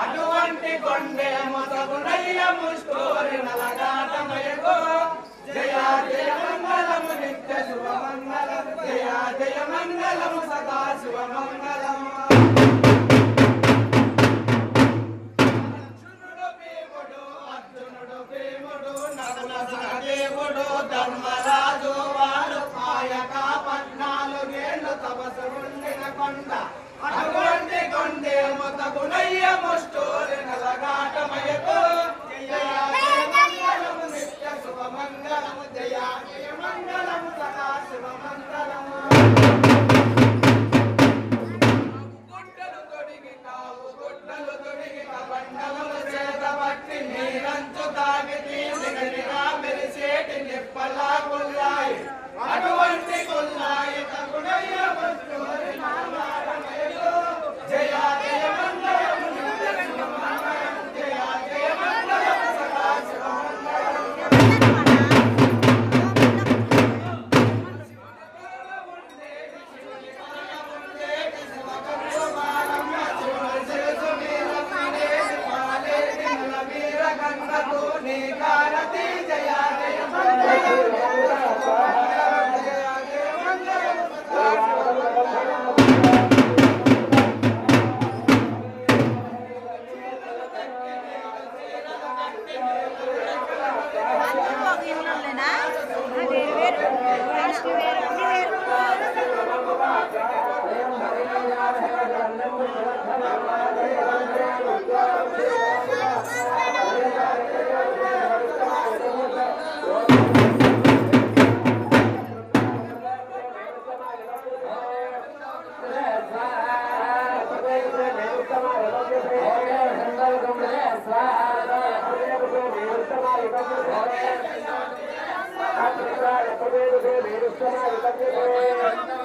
అటువంటి కొండే మొదగునయ్య ముష్టోరి నలగాటమయగో జయ జయ మంగళము నిత్య శుభ మంగళం జయ జయ మంగళము సదా శుభ మంగళం అర్జునుడు భీముడు నకుల సహదేవుడు ధర్మరాజు వారు పాయక 14 ఏళ్ళు తపస్సు ఉండిన కొండ అటువంటి కొండే మొదగునయ్య ముష్టోరి నలగాటమయగో జయ జయ మంగళము నిత్య శుభ మంగళము జయ జయ మంగళము సదా శుభ మంగళము గుడ్డలు తొడిగి కావు గుడ్డలు తొడిగి కబండములు చేత పట్టి నీరంచు తాగితి నిగనిగా మెరిసేటి నిప్పలా కొల్లాయి అటువంటి కొల్లాయి తగునయ్య ముష్టోరి నలగాటమయగో జయ జయ మంగళము నిత్య శుభ మంగళము జయ జయ మంగళము సదా శుభ Thank you.